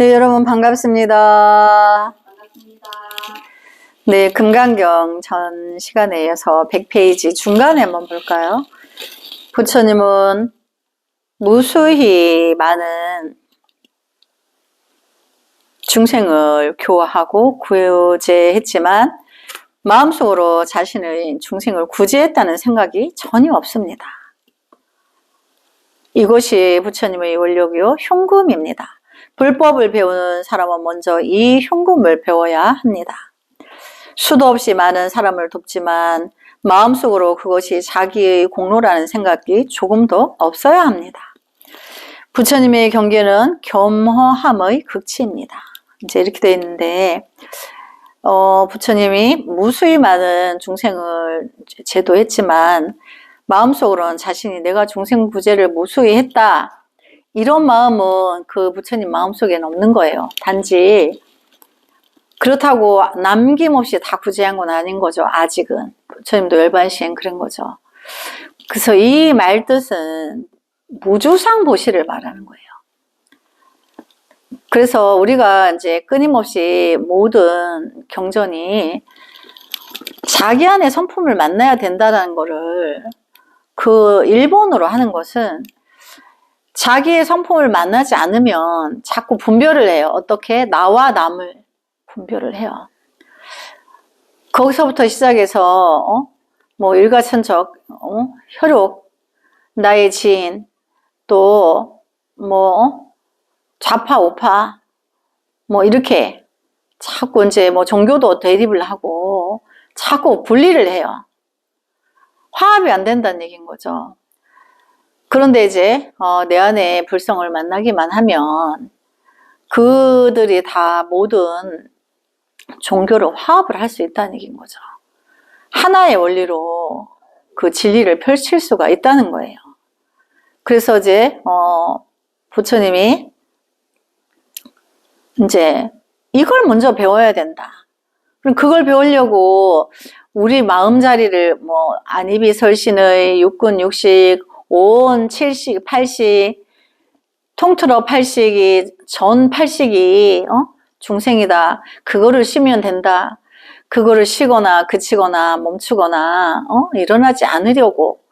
네, 여러분 반갑습니다. 네, 금강경 전 시간에 이어서 100페이지 중간에 한번 볼까요? 부처님은 무수히 많은 중생을 교화하고 구제했지만 마음속으로 자신의 중생을 구제했다는 생각이 전혀 없습니다. 이것이 부처님의 원력이요 흉금입니다. 불법을 배우는 사람은 먼저 이 흉금을 배워야 합니다. 수도 없이 많은 사람을 돕지만 마음속으로 그것이 자기의 공로라는 생각이 조금도 없어야 합니다. 부처님의 경계는 겸허함의 극치입니다. 이제 이렇게 되어 있는데 부처님이 무수히 많은 중생을 제도했지만 마음속으로는 자신이 내가 중생 구제를 무수히 했다 이런 마음은 그 부처님 마음속에는 없는 거예요. 단지 그렇다고 남김없이 다 구제한 건 아닌 거죠. 아직은 부처님도 열반시행 그런 거죠. 그래서 이 말뜻은 무주상 보시를 말하는 거예요. 그래서 우리가 이제 끊임없이 모든 경전이 자기 안에 성품을 만나야 된다는 거를 그 일본어로 하는 것은 자기의 성품을 만나지 않으면 자꾸 분별을 해요. 어떻게? 나와 남을 분별을 해요. 거기서부터 시작해서 뭐 일가천적, 혈육, 나의 지인, 또 뭐 좌파 우파 뭐 이렇게 자꾸 이제 뭐 종교도 대립을 하고 자꾸 분리를 해요. 화합이 안 된다는 얘기인 거죠. 그런데 이제 내 안에 불성을 만나기만 하면 그들이 다 모든 종교로 화합을 할 수 있다는 얘기인 거죠. 하나의 원리로 그 진리를 펼칠 수가 있다는 거예요. 그래서 이제 부처님이 이제 이걸 먼저 배워야 된다. 그럼 그걸 배우려고 우리 마음자리를 뭐 안이비 설신의 육군 육식 온 7식 8식 통틀어 8식이 전 8식이 중생이다. 그거를 쉬면 된다. 그거를 쉬거나 그치거나 멈추거나 일어나지 않으려고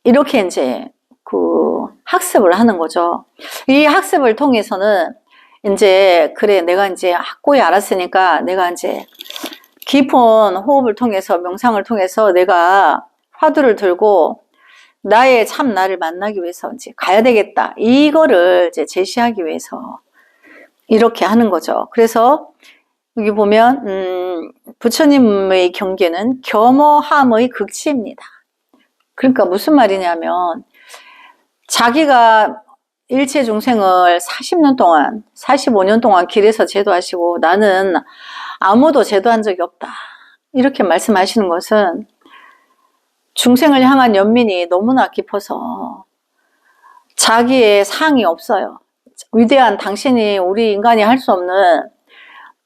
이렇게 이제 그 학습을 하는 거죠. 이 학습을 통해서는 이제 그래 내가 이제 확고히 알았으니까 내가 이제 깊은 호흡을 통해서 명상을 통해서 내가 화두를 들고 나의 참 나를 만나기 위해서 이제 가야 되겠다. 이거를 이제 제시하기 위해서 이렇게 하는 거죠. 그래서 여기 보면 부처님의 경계는 겸허함의 극치입니다. 그러니까 무슨 말이냐면 자기가 일체 중생을 40년 동안 45년 동안 길에서 제도하시고 나는 아무도 제도한 적이 없다. 이렇게 말씀하시는 것은 중생을 향한 연민이 너무나 깊어서 자기의 상이 없어요. 위대한 당신이 우리 인간이 할 수 없는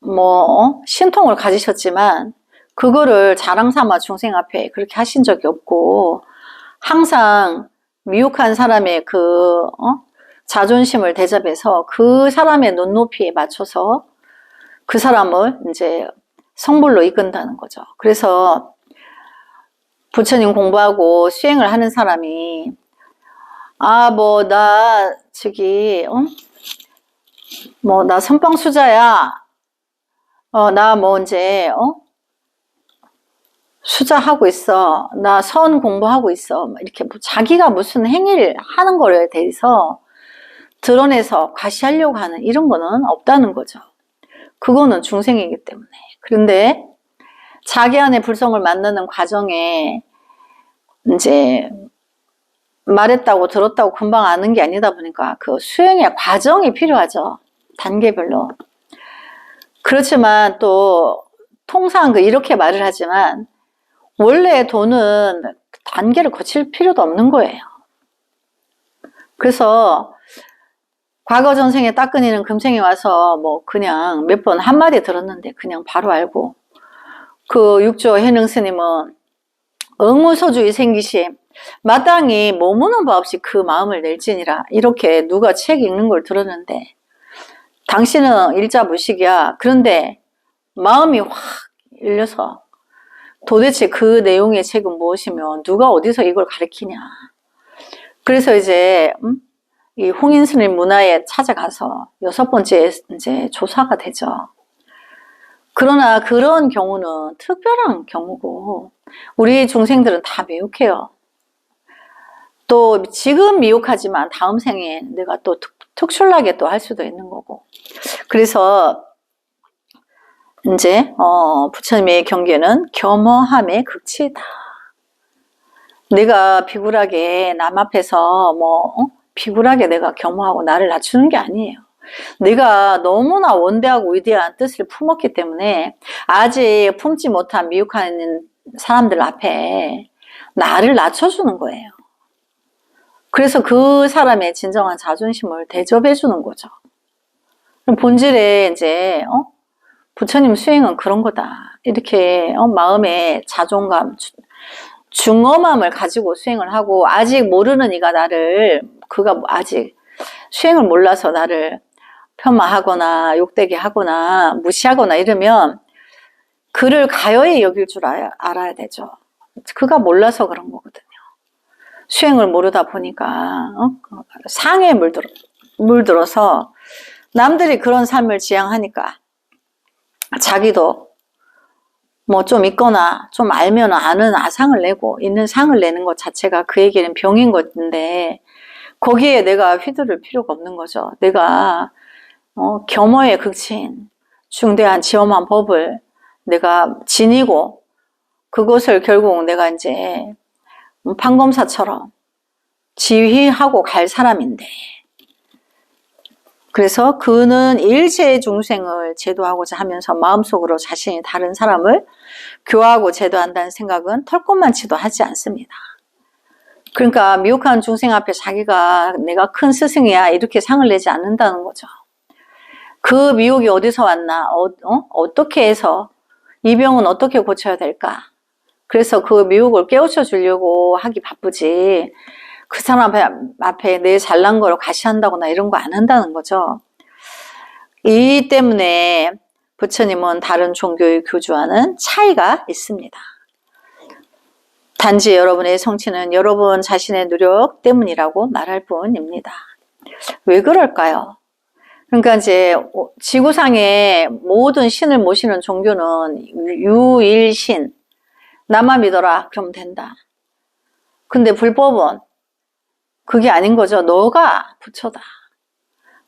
뭐 신통을 가지셨지만 그거를 자랑 삼아 중생 앞에 그렇게 하신 적이 없고 항상 미혹한 사람의 그 자존심을 대접해서 그 사람의 눈높이에 맞춰서 그 사람을 이제 성불로 이끈다는 거죠. 그래서 부처님 공부하고 수행을 하는 사람이 뭐 나 저기 뭐 나 선방수자야 나 뭐 이제 수자하고 있어 나 선 공부하고 있어 이렇게 뭐 자기가 무슨 행위를 하는 거에 대해서 드러내서 과시하려고 하는 이런 거는 없다는 거죠. 그거는 중생이기 때문에. 그런데 자기 안에 불성을 만나는 과정에 이제 말했다고 들었다고 금방 아는 게 아니다 보니까 그 수행의 과정이 필요하죠. 단계별로. 그렇지만 또 통상 이렇게 말을 하지만 원래 돈은 단계를 거칠 필요도 없는 거예요. 그래서 과거 전생에 딱 끊이는 금생에 와서 뭐 그냥 몇 번 한마디 들었는데 그냥 바로 알고 그 육조 해능 스님은 응무소주의 생기시 마땅히 머무는 바 없이 그 마음을 낼지니라 이렇게 누가 책 읽는 걸 들었는데 당신은 일자무식이야. 그런데 마음이 확 열려서 도대체 그 내용의 책은 무엇이며 누가 어디서 이걸 가르치냐. 그래서 이제 이 홍인스님 문화에 찾아가서 6번째 이제 조사가 되죠. 그러나 그런 경우는 특별한 경우고 우리 중생들은 다 미혹해요. 또 지금 미혹하지만 다음 생에 내가 또 특출나게 또 할 수도 있는 거고. 그래서 이제 부처님의 경계는 겸허함의 극치다. 내가 비굴하게 남 앞에서 비굴하게 내가 겸허하고 나를 낮추는 게 아니에요. 내가 너무나 원대하고 위대한 뜻을 품었기 때문에 아직 품지 못한 미혹하는 사람들 앞에 나를 낮춰주는 거예요. 그래서 그 사람의 진정한 자존심을 대접해 주는 거죠. 본질에 이제 부처님 수행은 그런 거다. 이렇게 마음의 자존감, 중엄함을 가지고 수행을 하고 아직 모르는 이가 그가 아직 수행을 몰라서 나를 폄하하거나 욕되게 하거나 무시하거나 이러면 그를 가여이 여길 줄 알아야 되죠. 그가 몰라서 그런 거거든요. 수행을 모르다 보니까 상에 물들어서 남들이 그런 삶을 지향하니까 자기도 뭐 좀 있거나 좀 알면 아는 아상을 내고 있는 상을 내는 것 자체가 그에게는 병인 건데 거기에 내가 휘두를 필요가 없는 거죠. 내가 겸허의 극치인 중대한 지엄한 법을 내가 지니고 그것을 결국 내가 이제 판검사처럼 지휘하고 갈 사람인데 그래서 그는 일체 중생을 제도하고자 하면서 마음속으로 자신이 다른 사람을 교화하고 제도한다는 생각은 털끝만치도 하지 않습니다. 그러니까 미혹한 중생 앞에 자기가 내가 큰 스승이야 이렇게 상을 내지 않는다는 거죠. 그 미혹이 어디서 왔나 어떻게 해서 이 병은 어떻게 고쳐야 될까. 그래서 그 미혹을 깨우쳐 주려고 하기 바쁘지 그 사람 앞에 내 잘난 거를 과시한다거나 이런 거 안 한다는 거죠. 이 때문에 부처님은 다른 종교의 교주와는 차이가 있습니다. 단지 여러분의 성취는 여러분 자신의 노력 때문이라고 말할 뿐입니다. 왜 그럴까요? 그러니까 이제 지구상의 모든 신을 모시는 종교는 유일신, 나만 믿어라 그러면 된다. 근데 불법은 그게 아닌 거죠. 너가 부처다.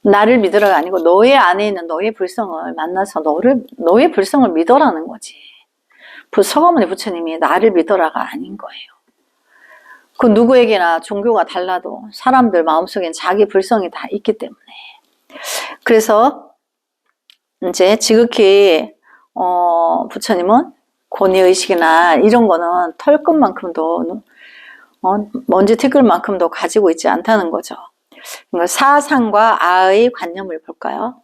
나를 믿으라가 아니고 너의 안에 있는 너의 불성을 만나서 너의 불성을 믿어라는 거지. 서가모니 부처님이 나를 믿어라가 아닌 거예요. 그 누구에게나 종교가 달라도 사람들 마음속엔 자기 불성이 다 있기 때문에. 그래서 이제 지극히 부처님은 권위의식이나 이런 거는 털끝만큼도 먼지 티끌만큼도 가지고 있지 않다는 거죠. 사상과 아의 관념을 볼까요?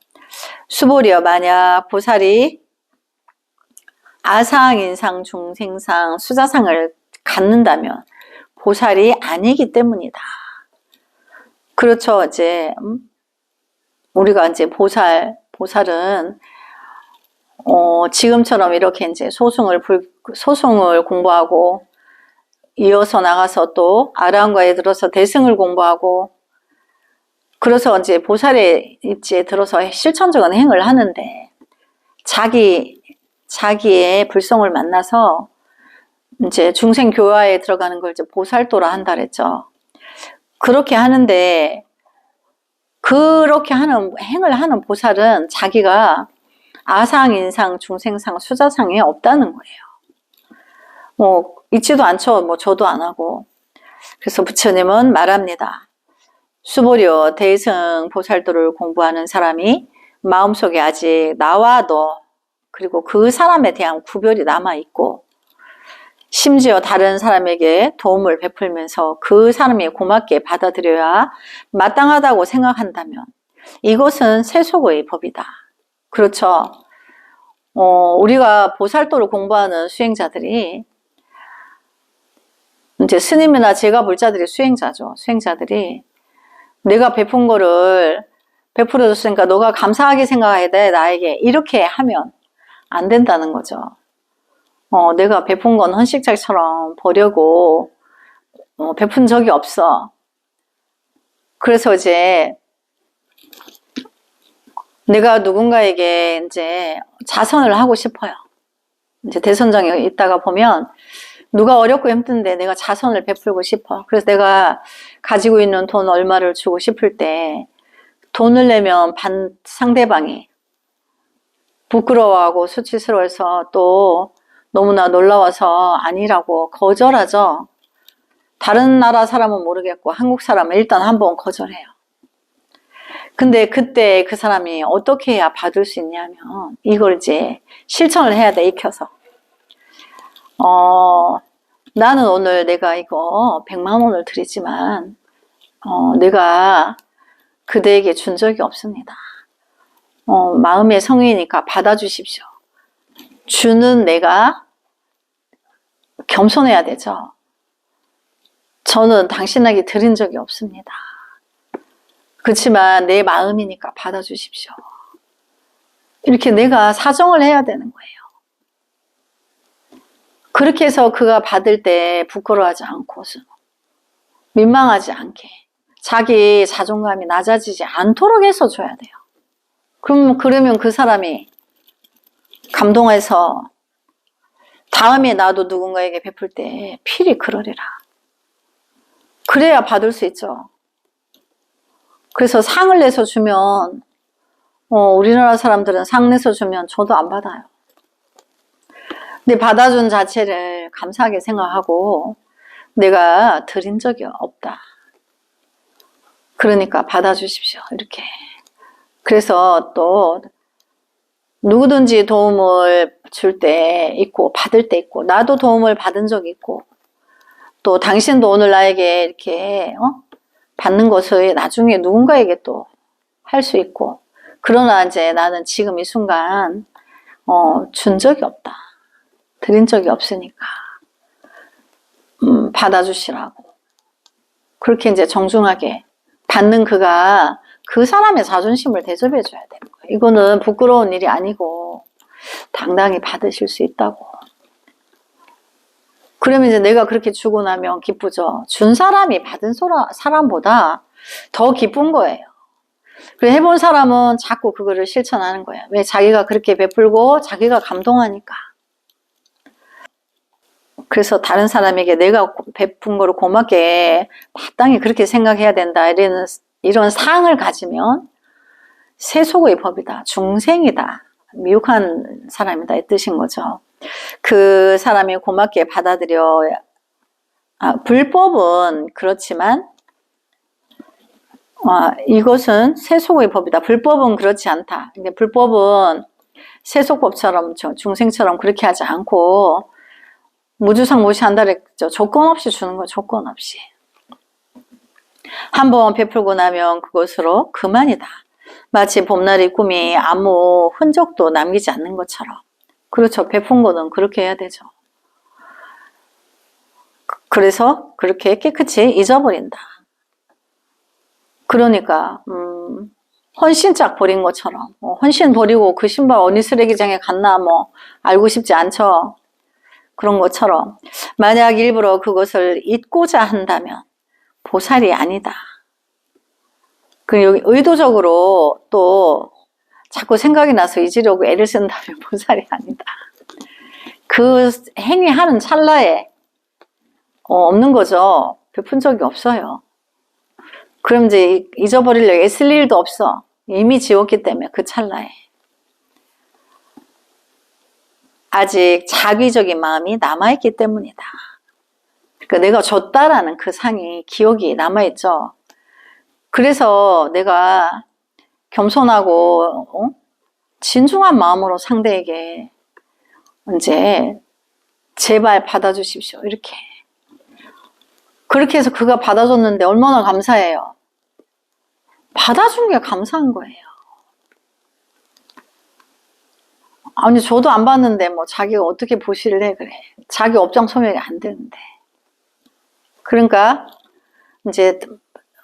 수보리여 만약 보살이 아상, 인상, 중생상, 수자상을 갖는다면 보살이 아니기 때문이다. 그렇죠. 이제 우리가 이제 보살은 지금처럼 이렇게 이제 소승을 공부하고 이어서 나가서 또 아라한과에 들어서 대승을 공부하고 그래서 이제 보살의 입지에 들어서 실천적인 행을 하는데 자기의 불성을 만나서 이제 중생 교화에 들어가는 걸 이제 보살도라 한다 그랬죠. 그렇게 하는데 그렇게 하는 행을 하는 보살은 자기가 아상, 인상, 중생상, 수자상에 없다는 거예요. 뭐 있지도 않죠. 뭐 저도 안 하고. 그래서 부처님은 말합니다. 수보려 대승 보살도를 공부하는 사람이 마음속에 아직 나와 너 그리고 그 사람에 대한 구별이 남아있고 심지어 다른 사람에게 도움을 베풀면서 그 사람이 고맙게 받아들여야 마땅하다고 생각한다면 이것은 세속의 법이다. 그렇죠. 우리가 보살도를 공부하는 수행자들이 이제 스님이나 제가 볼자들이 수행자죠. 수행자들이 내가 베푼 거를 베풀어줬으니까 너가 감사하게 생각해야 돼, 나에게. 이렇게 하면 안 된다는 거죠. 내가 베푼 건 헌식자처럼 보려고 베푼 적이 없어. 그래서 이제 내가 누군가에게 이제 자선을 하고 싶어요. 이제 대선장에 있다가 보면 누가 어렵고 힘든데 내가 자선을 베풀고 싶어. 그래서 내가 가지고 있는 돈 얼마를 주고 싶을 때 돈을 내면 상대방이 부끄러워하고 수치스러워서 또 너무나 놀라워서 아니라고 거절하죠. 다른 나라 사람은 모르겠고 한국 사람은 일단 한번 거절해요. 근데 그때 그 사람이 어떻게 해야 받을 수 있냐면 이걸 이제 실천을 해야 돼, 익혀서. 나는 오늘 내가 이거 100만 원을 드리지만 내가 그대에게 준 적이 없습니다. 마음의 성의니까 받아주십시오. 주는 내가 겸손해야 되죠. 저는 당신에게 드린 적이 없습니다. 그렇지만 내 마음이니까 받아주십시오. 이렇게 내가 사정을 해야 되는 거예요. 그렇게 해서 그가 받을 때 부끄러워하지 않고 민망하지 않게 자기 자존감이 낮아지지 않도록 해서 줘야 돼요. 그러면 그 사람이 감동해서 다음에 나도 누군가에게 베풀 때 필히 그러리라. 그래야 받을 수 있죠. 그래서 상을 내서 주면 우리나라 사람들은 상 내서 주면 저도 안 받아요. 근데 받아준 자체를 감사하게 생각하고 내가 드린 적이 없다. 그러니까 받아주십시오. 이렇게. 그래서 또 누구든지 도움을 줄 때 있고 받을 때 있고 나도 도움을 받은 적이 있고 또 당신도 오늘 나에게 이렇게 받는 것을 나중에 누군가에게 또 할 수 있고 그러나 이제 나는 지금 이 순간 준 적이 없다. 드린 적이 없으니까 받아주시라고 그렇게 이제 정중하게 받는 그가 그 사람의 자존심을 대접해 줘야 되는 거예요. 이거는 부끄러운 일이 아니고 당당히 받으실 수 있다고. 그러면 이제 내가 그렇게 주고 나면 기쁘죠. 준 사람이 받은 사람보다 더 기쁜 거예요. 그래서 해본 사람은 자꾸 그거를 실천하는 거예요. 왜? 자기가 그렇게 베풀고 자기가 감동하니까. 그래서 다른 사람에게 내가 베푼 거를 고맙게 마땅히 그렇게 생각해야 된다. 이런 사항을 가지면 세속의 법이다. 중생이다. 미혹한 사람이다. 이 뜻인 거죠. 그 사람이 고맙게 받아들여. 불법은 그렇지만 이것은 세속의 법이다. 불법은 그렇지 않다. 근데 불법은 세속법처럼 중생처럼 그렇게 하지 않고 무주상 무시한다 그랬죠. 조건 없이 주는 거 조건 없이. 한번 베풀고 나면 그것으로 그만이다. 마치 봄날의 꿈이 아무 흔적도 남기지 않는 것처럼. 그렇죠. 베푼 거는 그렇게 해야 되죠. 그래서 그렇게 깨끗이 잊어버린다. 그러니까 헌신짝 버린 것처럼 헌신 버리고 그 신발 어디 쓰레기장에 갔나 알고 싶지 않죠. 그런 것처럼 만약 일부러 그것을 잊고자 한다면 보살이 아니다. 여기 의도적으로 또 자꾸 생각이 나서 잊으려고 애를 쓴다면 보살이 아니다. 그 행위하는 찰나에 없는 거죠. 베푼 적이 없어요. 그럼 이제 잊어버리려고 애쓸 일도 없어. 이미 지웠기 때문에 그 찰나에. 아직 자기적인 마음이 남아있기 때문이다. 그러니까 내가 줬다라는 그 상이 기억이 남아있죠. 그래서 내가 겸손하고 진중한 마음으로 상대에게 이제 제발 받아주십시오. 이렇게. 그렇게 해서 그가 받아줬는데 얼마나 감사해요. 받아준 게 감사한 거예요. 아니 저도 안 봤는데 자기가 어떻게 보실래 그래. 자기 업장 소멸이 안 되는데. 그러니까 이제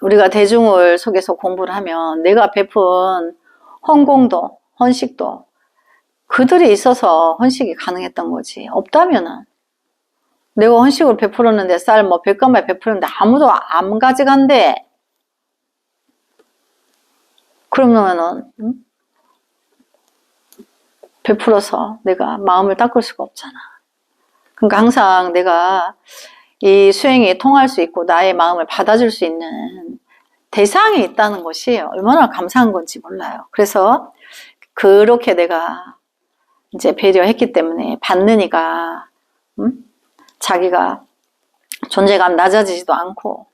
우리가 대중을 속에서 공부를 하면 내가 베푼 헌공도, 헌식도 그들이 있어서 헌식이 가능했던 거지. 없다면은 내가 헌식을 베풀었는데 쌀 뭐 100가마에 베풀었는데 아무도 안 가져간대. 그러면은 베풀어서 내가 마음을 닦을 수가 없잖아. 그러니까 항상 내가 이 수행이 통할 수 있고 나의 마음을 받아줄 수 있는 대상이 있다는 것이 얼마나 감사한 건지 몰라요. 그래서 그렇게 내가 이제 배려했기 때문에 받는 이가 자기가 존재감 낮아지지도 않고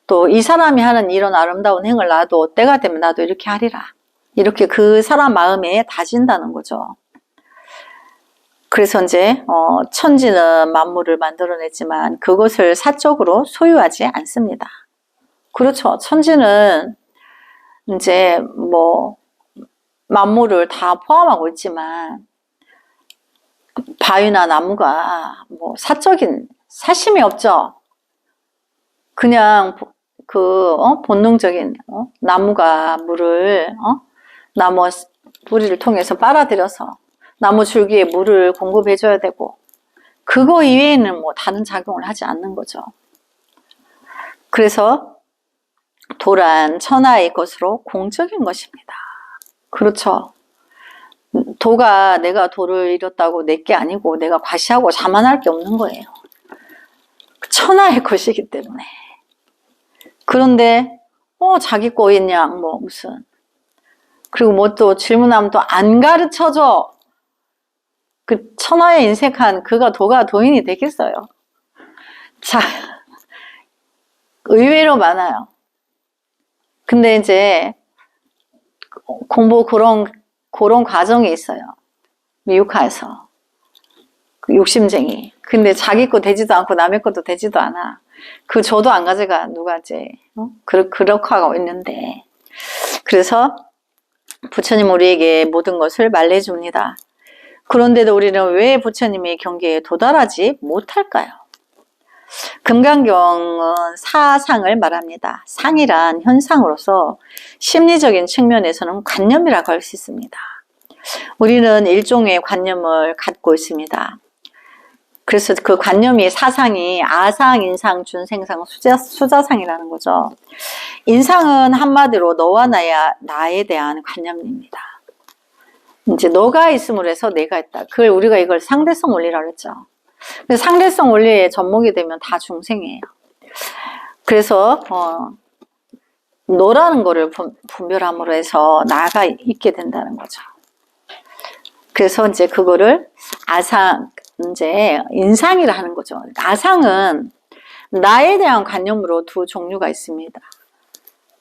또 이 사람이 하는 이런 아름다운 행을 나도 때가 되면 나도 이렇게 하리라. 이렇게 그 사람 마음에 다진다는 거죠. 그래서 이제 천지는 만물을 만들어냈지만 그것을 사적으로 소유하지 않습니다. 그렇죠. 천지는 이제 뭐 만물을 다 포함하고 있지만 바위나 나무가 뭐 사적인 사심이 없죠. 그냥 본능적인 나무가 물을 나무 뿌리를 통해서 빨아들여서 나무 줄기에 물을 공급해 줘야 되고 그거 이외에는 뭐 다른 작용을 하지 않는 거죠. 그래서 도란 천하의 것으로 공적인 것입니다. 그렇죠. 도가 내가 도를 잃었다고 내 게 아니고 내가 과시하고 자만할 게 없는 거예요. 천하의 것이기 때문에. 그런데 자기 거있냐 뭐 무슨 그리고 뭐 또 질문하면 또 안 가르쳐줘. 그 천하에 인색한 그가 도가 도인이 되겠어요. 자, 의외로 많아요. 근데 이제 공부 그런 과정이 있어요. 미국화에서 그 욕심쟁이. 근데 자기 거 되지도 않고 남의 것도 되지도 않아. 그 저도 안 가져가 누가 이제 그렇게 하고 있는데 그래서 부처님 우리에게 모든 것을 말해줍니다. 그런데도 우리는 왜 부처님의 경계에 도달하지 못할까요? 금강경은 사상을 말합니다. 상이란 현상으로서 심리적인 측면에서는 관념이라고 할 수 있습니다. 우리는 일종의 관념을 갖고 있습니다. 그래서 그 관념이 사상이 아상, 인상, 준생상, 수자상이라는 거죠. 인상은 한마디로 너와 나에 대한 관념입니다. 이제 너가 있음으로 해서 내가 있다. 우리가 이걸 상대성 원리라고 했죠. 근데 상대성 원리에 접목이 되면 다 중생이에요. 그래서 너라는 거를 분별함으로 해서 나가 있게 된다는 거죠. 그래서 이제 그거를 아상, 이제 인상이라 하는 거죠. 아상은 나에 대한 관념으로 두 종류가 있습니다.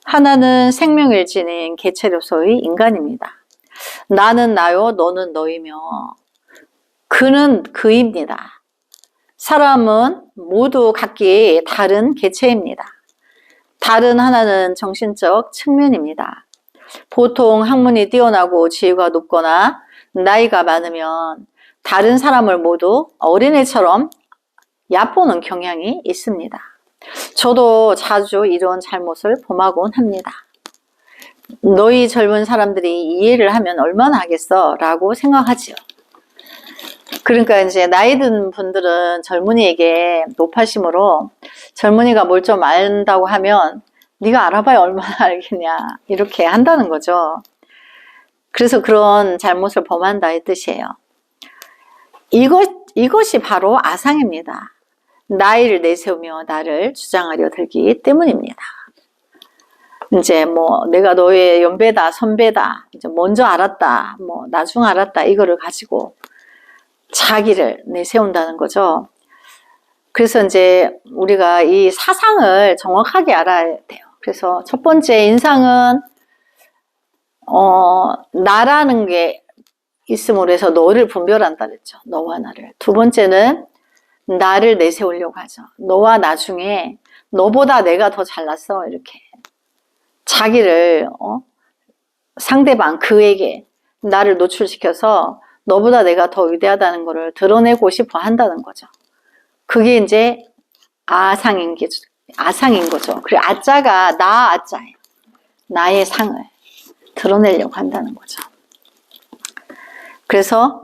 하나는 생명을 지닌 개체로서의 인간입니다. 나는 나요, 너는 너이며 그는 그입니다. 사람은 모두 각기 다른 개체입니다. 다른 하나는 정신적 측면입니다. 보통 학문이 뛰어나고 지위가 높거나 나이가 많으면 다른 사람을 모두 어린애처럼 얕보는 경향이 있습니다. 저도 자주 이런 잘못을 범하곤 합니다. 너희 젊은 사람들이 이해를 하면 얼마나 하겠어? 라고 생각하지요. 그러니까 이제 나이 든 분들은 젊은이에게 높아심으로 젊은이가 뭘 좀 안다고 하면 네가 알아봐야 얼마나 알겠냐 이렇게 한다는 거죠. 그래서 그런 잘못을 범한다 이 뜻이에요. 이것이 바로 아상입니다. 나이를 내세우며 나를 주장하려 들기 때문입니다. 이제 뭐 내가 너의 연배다, 선배다, 이제 먼저 알았다, 뭐 나중 알았다 이거를 가지고 자기를 내세운다는 거죠. 그래서 이제 우리가 이 사상을 정확하게 알아야 돼요. 그래서 첫 번째 인상은 나라는 게 있음으로 해서 너를 분별한다 그랬죠. 너와 나를. 두 번째는 나를 내세우려고 하죠. 너와 나중에 너보다 내가 더 잘났어 이렇게 자기를 상대방 그에게 나를 노출시켜서 너보다 내가 더 위대하다는 것을 드러내고 싶어 한다는 거죠. 그게 이제 아상인 아상인 거죠. 그리고 아자가 나 아자예요. 나의 상을 드러내려고 한다는 거죠. 그래서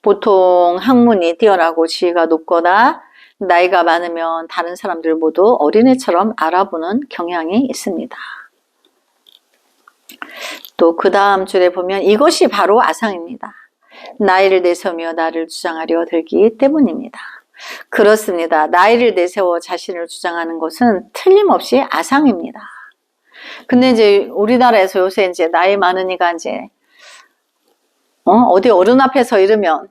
보통 학문이 뛰어나고 지위가 높거나 나이가 많으면 다른 사람들 모두 어린애처럼 알아보는 경향이 있습니다. 또 그 다음 줄에 보면 이것이 바로 아상입니다. 나이를 내세우며 나를 주장하려 들기 때문입니다. 그렇습니다. 나이를 내세워 자신을 주장하는 것은 틀림없이 아상입니다. 근데 이제 우리나라에서 요새 이제 나이 많으니까 이제 어디 어른 앞에서 이러면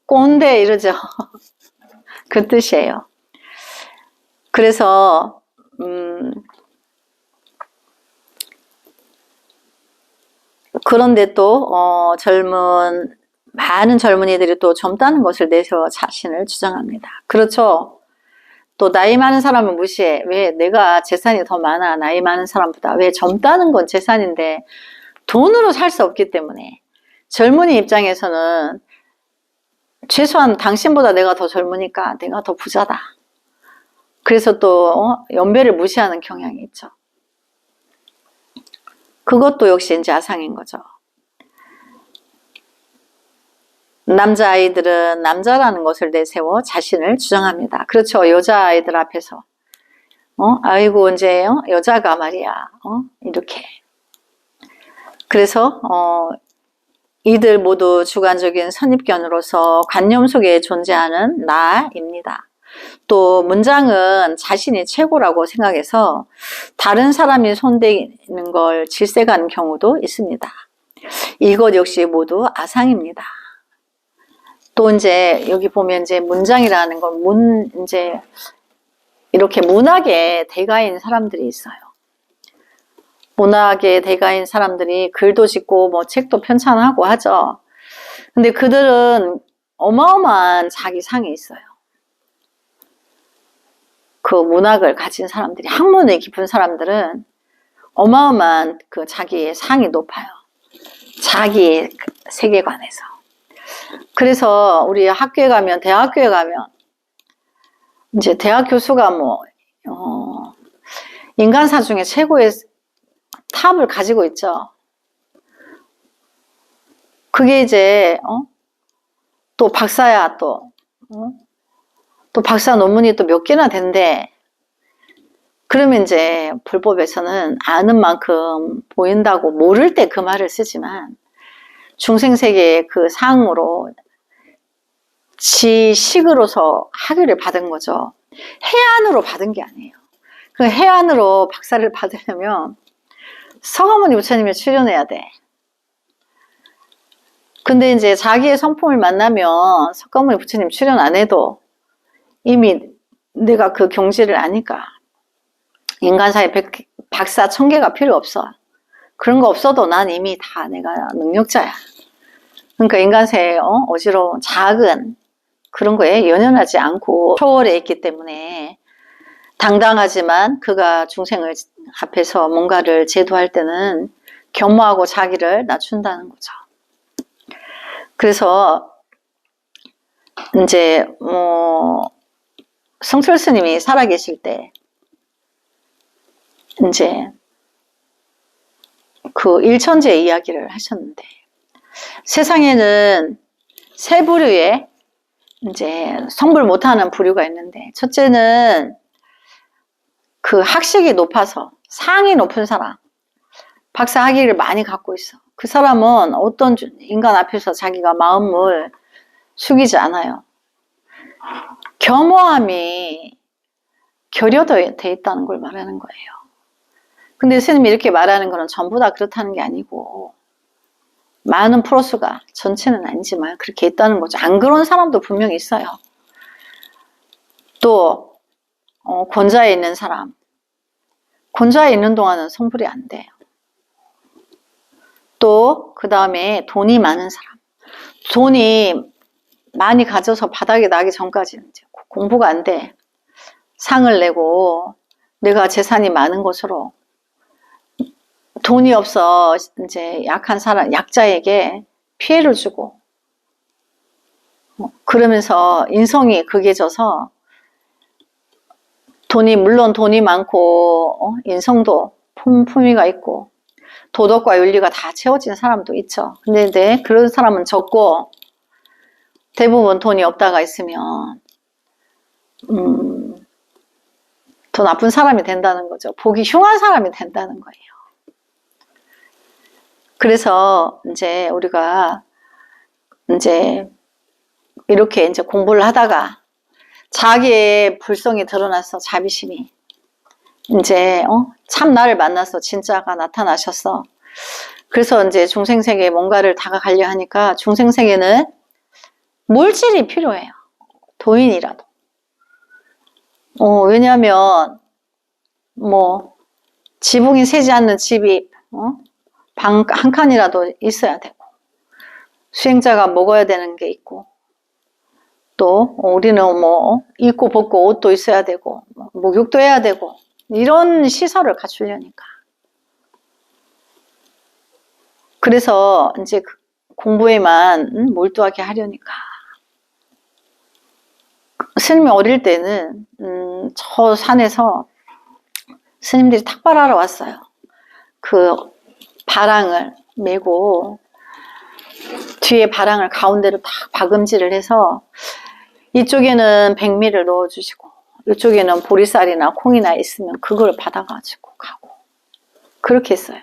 꼰대 이러죠. 그 뜻이에요. 그래서 그런데 또 많은 젊은이들이 또 젊다는 것을 내세워 자신을 주장합니다. 그렇죠. 또 나이 많은 사람은 무시해. 왜? 내가 재산이 더 많아. 나이 많은 사람보다. 왜? 젊다는 건 재산인데 돈으로 살 수 없기 때문에. 젊은이 입장에서는 최소한 당신보다 내가 더 젊으니까 내가 더 부자다. 그래서 또 연배를 무시하는 경향이 있죠. 그것도 역시 이제 아상인 거죠. 남자아이들은 남자라는 것을 내세워 자신을 주장합니다. 그렇죠. 여자아이들 앞에서 아이고 이제 여자가 말이야 이렇게. 그래서 이들 모두 주관적인 선입견으로서 관념 속에 존재하는 나입니다. 또 문장은 자신이 최고라고 생각해서 다른 사람이 손대는 걸 질색하는 경우도 있습니다. 이것 역시 모두 아상입니다. 또 이제 여기 보면 이제 문장이라는 건 이제 이렇게 문학에 대가인 사람들이 있어요. 문학에 대가인 사람들이 글도 짓고 뭐 책도 편찬하고 하죠. 근데 그들은 어마어마한 자기 상이 있어요. 그 문학을 가진 사람들이, 학문이 깊은 사람들은 어마어마한 그 자기의 상이 높아요. 자기의 세계관에서. 그래서 우리 학교에 가면, 대학교에 가면 이제 대학 교수가 뭐 인간사 중에 최고의 탑을 가지고 있죠. 그게 이제 또 박사야 또 박사 논문이 또 몇 개나 된대. 그러면 이제 불법에서는 아는 만큼 보인다고 모를 때 그 말을 쓰지만 중생세계의 그 상으로 지식으로서 학위를 받은 거죠. 해안으로 받은 게 아니에요. 그 해안으로 박사를 받으려면 서가모니 부처님이 출연해야 돼. 근데 이제 자기의 성품을 만나면 서가모니 부처님 출연 안 해도 이미 내가 그 경지를 아니까 인간사의 박사 1000개가 필요 없어. 그런 거 없어도 난 이미 다 내가 능력자야. 그러니까 인간사의 어지러운 작은 그런 거에 연연하지 않고 초월해 있기 때문에 당당하지만 그가 중생을 앞에서 뭔가를 제도할 때는 겸허하고 자기를 낮춘다는 거죠. 그래서 이제 성철 스님이 살아계실 때 이제 그 일천재 이야기를 하셨는데 세상에는 세 부류의 이제 성불 못하는 부류가 있는데 첫째는 그 학식이 높아서 상이 높은 사람, 박사 학위를 많이 갖고 있어. 그 사람은 어떤 인간 앞에서 자기가 마음을 숙이지 않아요. 겸허함이 결여돼 있다는 걸 말하는 거예요. 근데 스님이 이렇게 말하는 거는 전부 다 그렇다는 게 아니고 많은 프로수가, 전체는 아니지만 그렇게 있다는 거죠. 안 그런 사람도 분명히 있어요. 또 권좌에 있는 사람, 권좌에 있는 동안은 성불이 안 돼요. 또 그 다음에 돈이 많은 사람, 돈이 많이 가져서 바닥에 나기 전까지는 이제 공부가 안 돼. 상을 내고 내가 재산이 많은 것으로 돈이 없어 이제 약한 사람, 약자에게 피해를 주고 그러면서 인성이 극해져서 물론 돈이 많고, 인성도 품위가 있고, 도덕과 윤리가 다 채워진 사람도 있죠. 근데 그런 사람은 적고, 대부분 돈이 없다가 있으면, 더 나쁜 사람이 된다는 거죠. 보기 흉한 사람이 된다는 거예요. 그래서 이제 우리가 이제 이렇게 이제 공부를 하다가 자기의 불성이 드러나서 자비심이 이제 참 나를 만나서 진짜가 나타나셨어. 그래서 이제 중생세계에 뭔가를 다가가려 하니까 중생세계는 물질이 필요해요. 도인이라도. 왜냐하면 뭐 지붕이 새지 않는 집이 방 한 칸이라도 있어야 되고, 수행자가 먹어야 되는 게 있고, 또 우리는 뭐 입고 벗고 옷도 있어야 되고, 목욕도 해야 되고, 이런 시설을 갖추려니까. 그래서 이제 공부에만 몰두하게 하려니까. 스님이 어릴 때는 저 산에서 스님들이 탁발하러 왔어요. 그 바랑을 메고 뒤에 바랑을 가운데로 딱 박음질을 해서 이쪽에는 백미를 넣어주시고 이쪽에는 보리쌀이나 콩이나 있으면 그걸 받아가지고 가고 그렇게 했어요.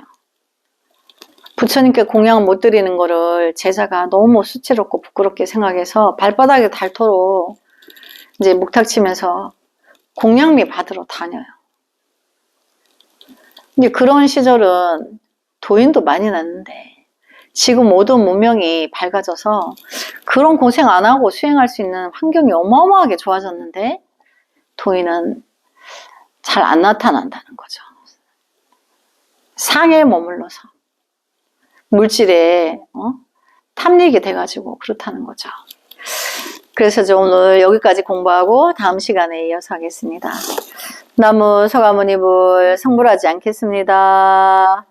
부처님께 공양 못 드리는 거를 제자가 너무 수치롭고 부끄럽게 생각해서 발바닥에 닳도록 이제 목탁치면서 공양미 받으러 다녀요. 근데 그런 시절은 도인도 많이 났는데 지금 모든 문명이 밝아져서 그런 고생 안 하고 수행할 수 있는 환경이 어마어마하게 좋아졌는데 도인은 잘 안 나타난다는 거죠. 상에 머물러서 물질에 탐닉이 돼가지고 그렇다는 거죠. 그래서 저 오늘 여기까지 공부하고 다음 시간에 이어서 하겠습니다. 나무 서가모니불 성불하지 않겠습니다.